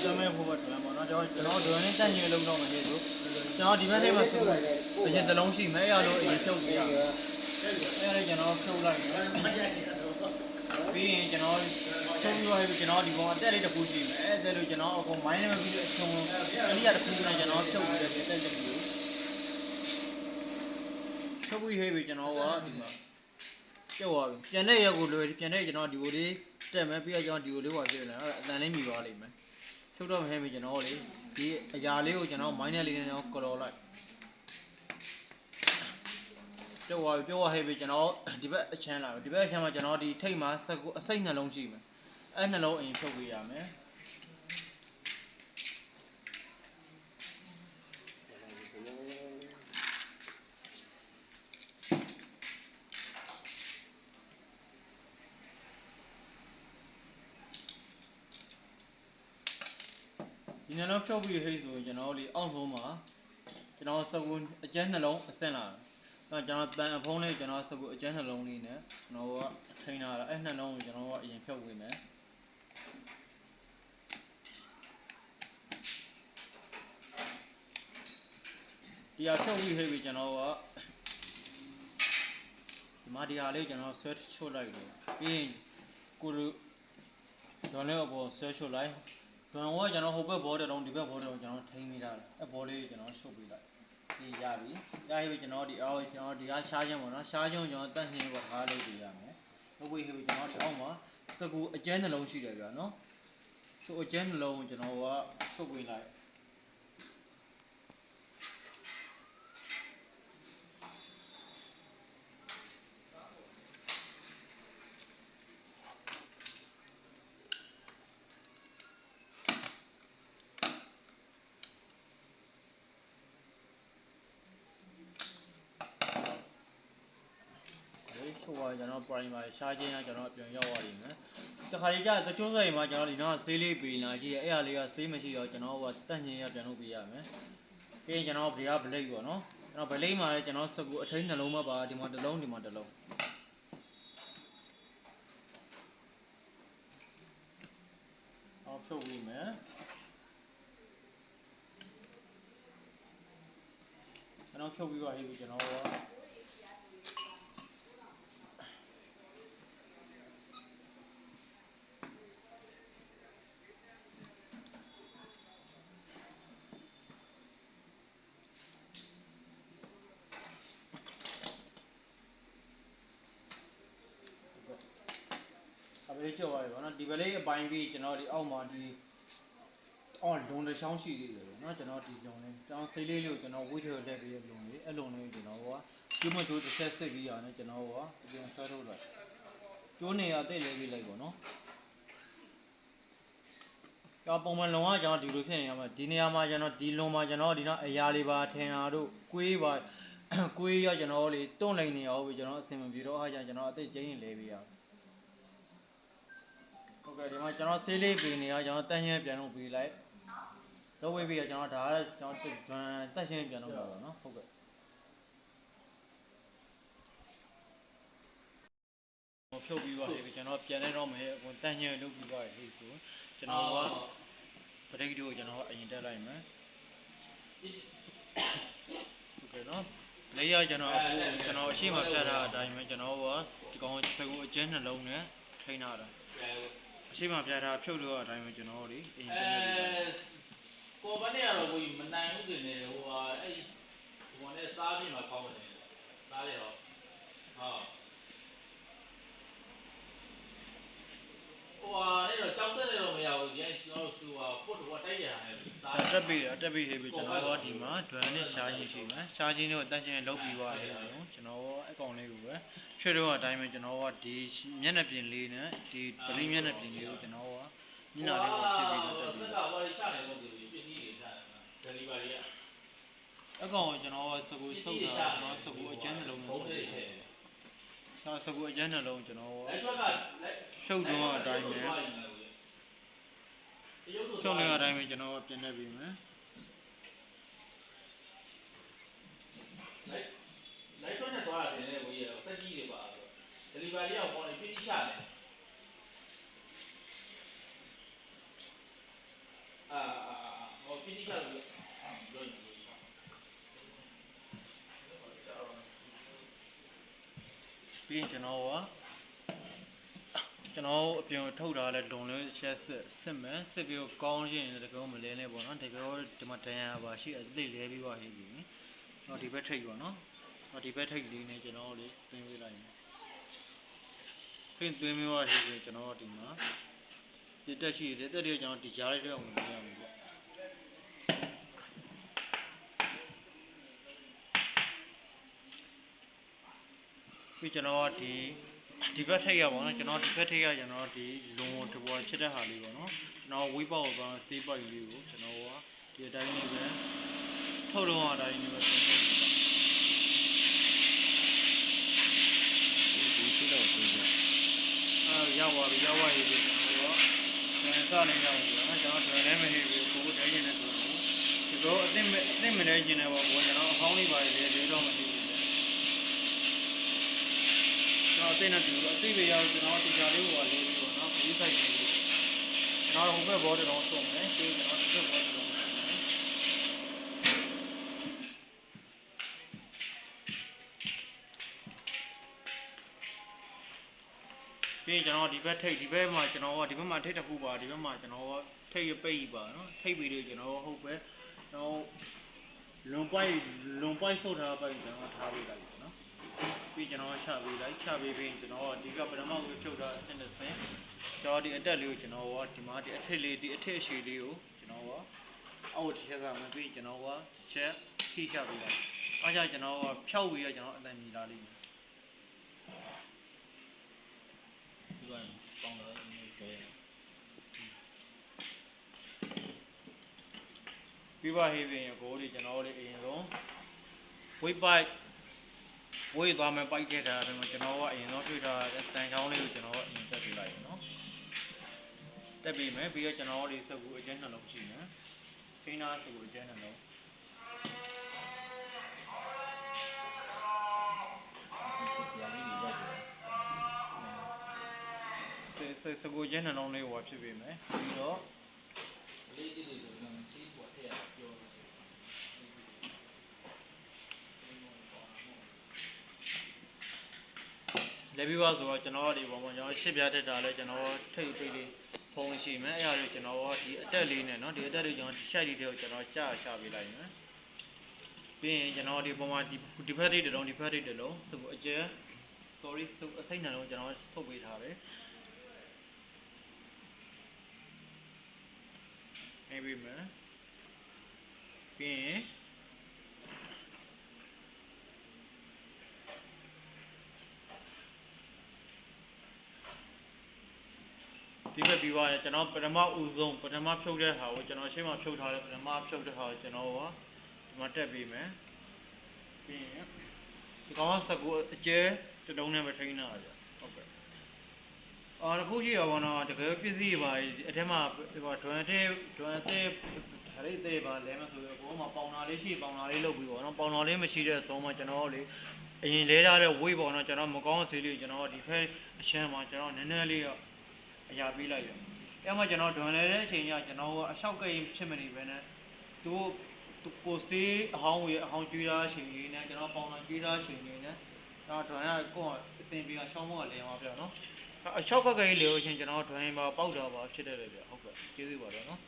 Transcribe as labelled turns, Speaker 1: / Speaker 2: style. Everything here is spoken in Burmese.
Speaker 1: 专门ဖို့အတွက်ပေါ့နော်ကျွန်တော်တို့နဲ့တက်ညွှန်လုံးတော့မယ်လို့ကျွန်တော်ဒီဘက်ထဲမှာဆိုအရင်တစ်လုံးရှိမယ်အဲ့လိုအရင်ဖြုတ်ပြရအဲ့ဒါလည်းကျွန်တော်ဖြုတ်လိုက်ပြီးရင်ကျွန်တော်ဖြုတ်ပြီးသွားပြီကျွန်တော်ဒီကောင်အတက်လေးတစ်ခုရှိမယ်အဲ့ဒါလို့ကျွန်တော်အကုန်မိုင်းနဲ့ပြီးအချုံအနည်းတစ်ခုနဲ့ကျွန်တော်ဖြုတ်ပြီးတဲ့တက်တစ်ခုဖြုတ်ပြီးဟဲ့ပြီကျွန်တော်ကဒီမှာကျော်သွားပြီပြန်တဲ့ရက်ကိုလွယ်ပြန်တဲ့ကျွန်တော်ဒီကိုလေးတက်မယ်ပြီးတော့ကျွန်တော်ဒီကိုလေးဟောပြတယ်အတန်လေးမြည်သွားလိမ့်မယ်ဖြုတ်တော့ဟဲ့ပြီကျွန်တော်လေဒီအရာလေးကိုကျွန်တော်မိုင်းနဲ့လေးနဲ့ကျွန်တော်ကော်လိုက်ကျော်သွားပြီပြောဟဲ့ပြီကျွန်တော်ဒီဘက်အချမ်းလာဒီဘက်အချမ်းမှာကျွန်တော်ဒီထိတ်မှာအစိတ်နှလုံးရှိမယ်အဲ့နှလုံးအရင်ဖြုတ်ပေးရမယ်ဒီနှလုံးဖြုတ်ပြီးဟိတ်ဆိုရင်ကျွန်တော်လေအောက်ဆုံးမှာကျွန်တော်စကူအကျန်းနှလုံးအဆင့်လာတော့ကျွန်တော်တန်အဖုံးလေးကျွန်တော်စကူအကျန်းနှလုံးလေးနဲ့ကျွန်တော်ကထိန်းလာတာအဲ့နှလုံးကိုကျွန်တော်ကအရင်ဖြုတ်ပေးမယ်ဒီဟာဖြုတ်ပြီးဟိတ်ပြီးကျွန်တော်ကဒီမှာဒီဟာလေးကျွန်တော်ဆွဲချွတ်လိုက်လို့ပြီးရင်ကိုလူဒေါ်လေးအပေါ်ဆွဲချွတ်လိုက်ကျွန်တော်ကကျွန်တော်ဟိုဘက်ဘောတဲ့တုံးဒီဘက်ဘောတဲ့တုံးကျွန်တော်ထိန်းမိတာအဲ့ဘောလေးကျွန်တော်ရှုပ်ပေးလိုက်ဒီရပြီရပြီကျွန်တော်ဒီအောက်ကျွန်တော်ဒီကရှားချင်းပေါ့နော်ရှားချင်းကျွန်တော်တန့်နှင်းပေါ့ထားလုပ်ပြရမယ်လုပ်ပြီးဟိကျွန်တော်ဒီအောက်မှာစကူအကျန်းနှလုံးရှိတယ်ဗျာနော်ဆိုအကျန်းနှလုံးကိုကျွန်တော်ကရှုပ်ပေးလိုက်ချုပ်သွားကျွန်တော် primer ရှားချင်းကကျွန်တော်ပြန်ရောက်သွားလိမ့်မယ်တခါကြီးကျတချို့ဆိုရင်မှကျွန်တော်ဒီနောက်ဆေးလေးပေးလာကြည့်အဲ့ဟာလေးကဆေးမရှိတော့ကျွန်တော်ကတက်ညင်ရပြန်လုပ်ပေးရမယ်ပြီးရင်ကျွန်တော်ဗလီကဗလိတ်ပေါ့နော်ကျွန်တော်ဗလိတ်မှာလည်းကျွန်တော်စကူအထိန်နှလုံးမှာပါဒီမှာတစ်လုံးဒီမှာတစ်လုံးအောင်ဖြုတ်ပြီးမယ်ကျွန်တော်ဖြုတ်ပြီးတော့ဟိပြီကျွန်တော်ကဗလိတ်ကျော်သွားပြီပေါ့နော်ဒီဗလိတ်အပိုင်းပြီးကျွန်တော်ဒီအောက်မှာဒီအော်လုံတစ်ချောင်းရှိသေးတယ်เนาะကျွန်တော်ဒီလုံလေးကျွန်တော်စိတ်လေးလေးကိုကျွန်တော်ဝိထရတက်ပြီးလုံလေးအဲ့လုံလေးကျွန်တော်ကကျိုးမကျိုးတစ်ဆက်စစ်ပြီးရတယ်ကျွန်တော်ကပြန်ဆွဲထုတ်လိုက်ကျိုးနေရတိတ်လေးပြီးလိုက်ပေါ့နော်ကျွန်တော်ပုံမှန်လုံကကျွန်တော်ဒီလိုဖြစ်နေရမှာဒီနေရာမှာကျွန်တော်ဒီလုံမှာကျွန်တော်ဒီတော့အရာလေးပါထင်တာတို့ကွေးပါကွေးရကျွန်တော်လေတွန့်လိန်နေအောင်ပြီးကျွန်တော်အဆင်မပြေတော့အားကြောင့်ကျွန်တော်အသိကျင်းရင်လဲပြီးရဟုတ်ကဲ့ဒီမှာကျွန်တော်ဆေးလေးပေးနေရကျွန်တော်တန်းချင်းပြန်လုပ်ပေးလိုက်လုပ်ဝေးပြီးတော့ကျွန်တော်ဒါကကျွန်တော်တက်ချင်းပြန်လုပ်တာပါနော်ဟုတ်ကဲ့ဖြုတ်ပြီးသွားပြီကျွန်တော်ပြန်လဲတော့မယ်အကုန်တန်းချင်းလုပ်ပြီးသွားပြီဆိုကျွန်တော်ကပရိတ်တို့ကျွန်တော်အရင်တက်လိုက်မယ်ဟုတ်ကဲ့နော်လေးရကျွန်တော်အရှိမပြတာအတိုင်းပဲကျွန်တော်ကဒီကောင်စကူအကျန်းနှလုံးနဲ့ထိန်းထားတာအရှိမပြတာဖြုတ်လို့အတိုင်းပဲကျွန်တော်လေအရင်ပြန်လုပ်ပြီး
Speaker 2: ကိုဘာနဲ့ရတော့ကိုမနိုင်ဘူးတင်နေဟိုဟာအဲ့ဒီဘောနဲ့စားပြီးမှကောင်းတယ်စားရတော့ဟုတ်ဟိုဟာအဲ့တော့ကြောက်တဲ့တော့မရဘူးဒီကျွန်တော်ဆိုဟာပုတ်တော့တိုက်ရတာလေ
Speaker 1: တက်ပြီးဟေးပြီကျွန်တော်ကဒီမှာဒွန်နဲ့ရှားချင်းရှိမယ်ရှားချင်းတို့တက်ချင်းလုပ်ပြီးသွားတယ်ကျွန်တော်အကောင်လေးကိုပဲချွေတော့အတိုင်းပဲကျွန်တော်ကဒီမျက်နှာပြင်လေးနဲ့ဒီဗလိမျက်နှာပြင်လေးကိုကျွန်တော်ကမျက်နှာလေးကိုဖြည့်ပြီးတော့တက်ပြီး
Speaker 2: တော့ဟိုချနေတော့ဒီပစ္စည်းတွေချတယ်ဒလီဗာရီ
Speaker 1: အကောင်ကျွန်တော်စကူဆုပ်တာကျွန်တော်စကူအကျန်းနှလုံးနဲ့စကူအကျန်းနှလုံးကျွန်တော်ဖြုတ်တော့အတိုင်းပဲဖြုတ်နေတဲ့အတိုင်းပဲကျွန်တော်ပြင်နေပြီမယ်
Speaker 2: လိုက်တော့နဲ့သွားတာတင်နေကိုကြီးဆက်ကြီးတွေပါဒလီဗာရီကပေါ်နေပစ္စည်းချတယ်
Speaker 1: ပြီးရင်ကျွန်တော်အပြင်ထုတ်ထားတဲ့လုံလေးချက်စစ်မယ်စစ်ပြီးတော့ကောင်းရင်တကယ်မလဲနဲ့ပေါ့နော်တကယ်ဒီမှာတန်ရပါရှိအသိလဲပြီးပါဟိပြီတော့ဒီဘက်ထိတ်ပေါ့နော်တော့ဒီဘက်ထိတ်လေးနဲ့ကျွန်တော်လေးသွင်းပေးလိုက်မယ်သွင်းပြီးပါဟိပြီကျွန်တော်ဒီမှာဒီတက်ရှိတယ်တက်တွေကျွန်တော်ဒီကြားလေးတော့ဝင်ပြရမယ်ပေါ့ပြီးကျွန်တော်ဒီဘက်ထိတ်ရပါတော့ကျွန်တော်ဒီဘက်ထိတ်ရကျွန်တော်ဒီလုံတဘောဖြစ်တဲ့ဟာလေးပေါ့နော်ကျွန်တော်ဝိပေါက်ပါစေးပိုက်လေးကိုကျွန်တော်ကဒီအတိုင်းလေးပဲထုတ်လုံးအတိုင်းလေးပဲဆက်ဆက်ဒီရှိတော့ပြေးကြရောက်ပါပြီကျွန်တော်ကပြန်စနေတော့ကျွန်တော်လည်းမဟိဘူးကိုယ်တည်းရင်လည်းဒီတော့အသိမနေခြင်းနဲ့ပေါ့ကျွန်တော်အဟောင်းလေးပါလေတော့မသိဘူးကျွန်တော်အသိနဲ့တူအသိပဲရကျွန်တော်ဒီကြားလေးကိုလေးပြီးတော့နော်ဒီဆိုင်လေးနောက်ဟိုဘက်ဘောတော်ဆုံးမယ်ပြီးကျွန်တော်ဒီဘက်ဘောတော်ပြီးကျွန်တော်ဒီဘက်ထိတ်ဒီဘက်မှာကျွန်တော်ကဒီဘက်မှာထိတ်တစ်ခုပါဒီဘက်မှာကျွန်တော်ကထိတ်ရပိတ်ပါနော်ထိတ်ပြီးတော့ကျွန်တော်ဟုတ်ပဲကျွန်တော်လွန်ပိုက်ဆုတ်ထားပိုက်ကျွန်တော်ထားပေးလိုက်နော်ပြီးကျွန်တော်ချပေးလိုက်ချပေးပြီးကျွန်တော်ဒီကပထမကိုဖြုတ်ထားအဆင့်တစ်ဆင့်ကျွန်တော်ဒီအတက်လေးကိုကျွန်တော်ကဒီမှာဒီအထစ်လေးဒီအထစ်အရှည်လေးကိုကျွန်တော်ကအောက်တစ်ချက်ကမှပြီးကျွန်တော်ကချက်ထိချပေးလိုက်အားကြကျွန်တော်ကဖြောက်ပြီးတော့ကျွန်တော်အတန်မြည်လာလိမ့်မယ်ဒီကပေါင်းတော့နေကြရပြီးပါဟေးပြင်ကိုဒီကျွန်တော်လေးအရင်ဆုံးဝိပိုက်ဝေးသွားမယ်ပိုက်ခဲ့တာပဲကျွန်တော်ကအရင်ဆုံးတွေ့ထားတဲ့တန်ချောင်းလေးကိုကျွန်တော်ကအရင်တက်ပြလိုက်ရနော်တက်ပြီးမယ်ပြီးတော့ကျွန်တော်လေးစကူအကျဉ်းနှလုံးရှိမယ်ခိန်းနာစကူအကျဉ်းနှလုံးစကူအကျဉ်းနှလုံးလေးကိုဖြစ်ပြီးမယ်ပြီးတော့လေးလေးဆိုတော့စီးပေါ်ထည့်ရပြောလေပြီးပါဆိုတော့ကျွန်တော်ဒီပုံပေါ်ကျွန်တော်ရှစ်ပြတက်တာလဲကျွန်တော်ထိတ်ပိတ်လေးဖုံးရှိမယ်အဲ့ဒါတွေကျွန်တော်ဒီအတက်လေးနဲ့เนาะဒီအတက်လေးကျွန်တော်ရှိုက်လေးတွေကိုကျွန်တော်ကြာချပေးလိုက်မယ်ပြီးရင်ကျွန်တော်ဒီပုံမှာဒီဖက်ထိတ်တလုံးဒီဖက်ထိတ်တလုံးဆိုအကျဲ sorry ဆိုအစိမ့်နှလုံးကျွန်တော်ဆုပ်ပေးထားတယ်နေပြီမယ်ပြီးရင်ဒီဘက်ပြီးသွားရင်ကျွန်တော်ပထမဦးဆုံးပထမဖြုတ်တဲ့ဟာကိုကျွန်တော်ရှင်းမှဖြုတ်ထားတယ်ပထမဖြုတ်တဲ့ဟာကိုကျွန်တော်ကဒီမှာတက်ပြီးမယ်ပြီးရင်ဒီကောင်ကစကူအကျဲတလုံးနဲ့ပဲထိန်းတာကြဟုတ်ကဲ့တခုရှိရပါတော့တကယ်ပစ္စည်းပါအထက်မှာဒီကဒွန်သေးဒါလေးသေးပါလဲမဆိုတော့ဘောမှာပေါင်နာလေးရှိပေါင်နာလေးလုပ်ပြီးပေါ့နော်ပေါင်နာလေးမရှိတဲ့သုံးမှာကျွန်တော်လေအရင်လဲထားတဲ့ဝိပေါ့နော်ကျွန်တော်မကောင်းစေးလေးကျွန်တော်ဒီဖက်အရှမ်းမှာကျွန်တော်နည်းနည်းလေးအရာပေးလိုက်ရအဲ့မှာကျွန်တော်ဒွန်လဲတဲ့အချိန်ကျကျွန်တော်ကအလျှောက်ကရင်ဖြစ်မနေပဲနဲ့သူကိုစေးအဟောင်းကျွေးသားအချိန်လေးနဲ့ကျွန်တော်ပေါင်နာကျွေးသားအချိန်လေးနဲ့တော့ဒွန်ရကိုယ်အစင်ပြီးရှောင်းမောလဲမှာပြနော်အလျှောက်ကလေးလေအချိန်ကျွန်တော်ဒွန်ရင်ပါပေါက်တော့ပါဖြစ်တယ်လေပြဟုတ်ကဲ့ကျေးဇူးပါတော့နော်